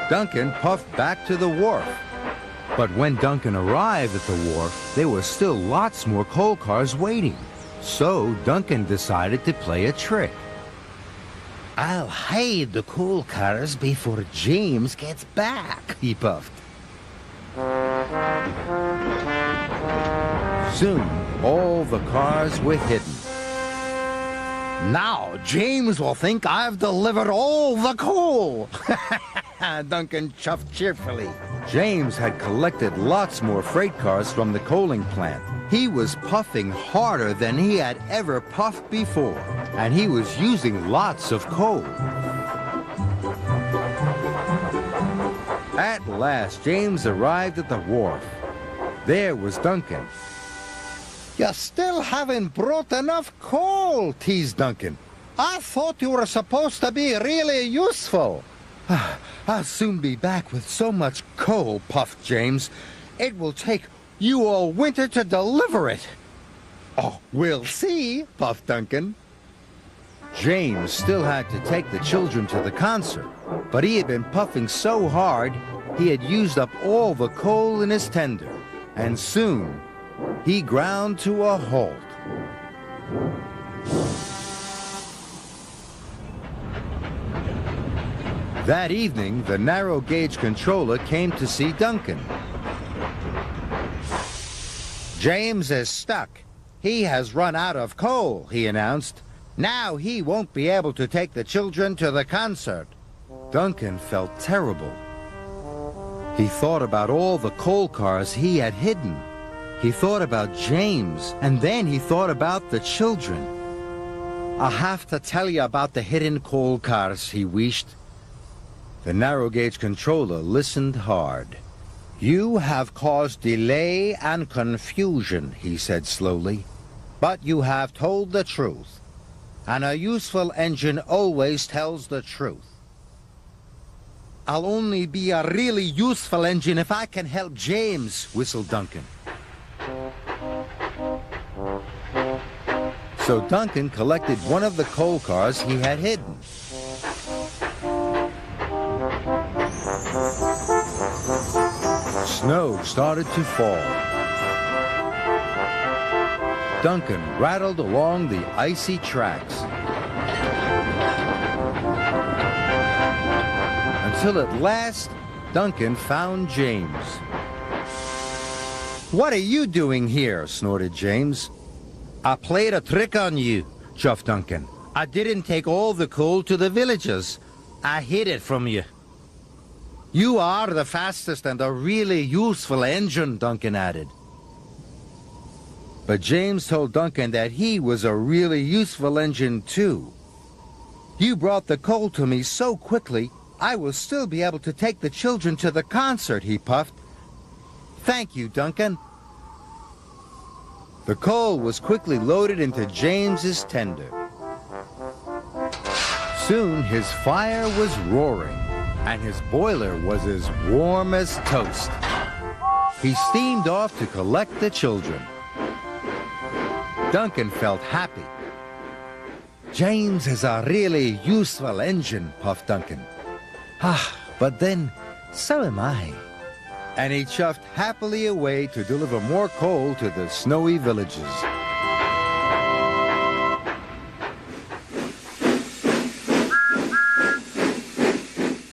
Duncan puffed back to the wharf. But when Duncan arrived at the wharf, there were still lots more coal cars waiting. So Duncan decided to play a trick. I'll hide the coal cars before James gets back, he puffed. Soon, all the cars were hidden. Now James will think I've delivered all the coal. Duncan chuffed cheerfully. James had collected lots more freight cars from the coaling plant. He was puffing harder than he had ever puffed before, and he was using lots of coal. At last, James arrived at the wharf. There was Duncan. You still haven't brought enough coal, teased Duncan. I thought you were supposed to be really useful. I'll soon be back with so much coal, puffed James. It will take you all winter to deliver it. Oh, we'll see, puffed Duncan. James still had to take the children to the concert, but he had been puffing so hard he had used up all the coal in his tender, and soon he ground to a halt. That evening, the narrow gauge controller came to see Duncan. James is stuck. He has run out of coal, he announced. Now he won't be able to take the children to the concert. Duncan felt terrible. He thought about all the coal cars he had hidden. He thought about James, and then he thought about the children. I'll have to tell you about the hidden coal cars, he wished. The narrow gauge controller listened hard. You have caused delay and confusion, he said slowly. But you have told the truth. And a useful engine always tells the truth. I'll only be a really useful engine if I can help James, whistled Duncan. So Duncan collected one of the coal cars he had hidden. Snow started to fall. Duncan rattled along the icy tracks until at last Duncan found James. What are you doing here? Snorted James. I played a trick on you, chuffed Duncan. I didn't take all the coal to the villagers. I hid it from you. You are the fastest and a really useful engine, Duncan added. But James told Duncan that he was a really useful engine too. You brought the coal to me so quickly, I will still be able to take the children to the concert, he puffed. Thank you, Duncan. The coal was quickly loaded into James's tender. Soon his fire was roaring, and his boiler was as warm as toast. He steamed off to collect the children. Duncan felt happy. James is a really useful engine, puffed Duncan. But then, so am I. And he chuffed happily away to deliver more coal to the snowy villages.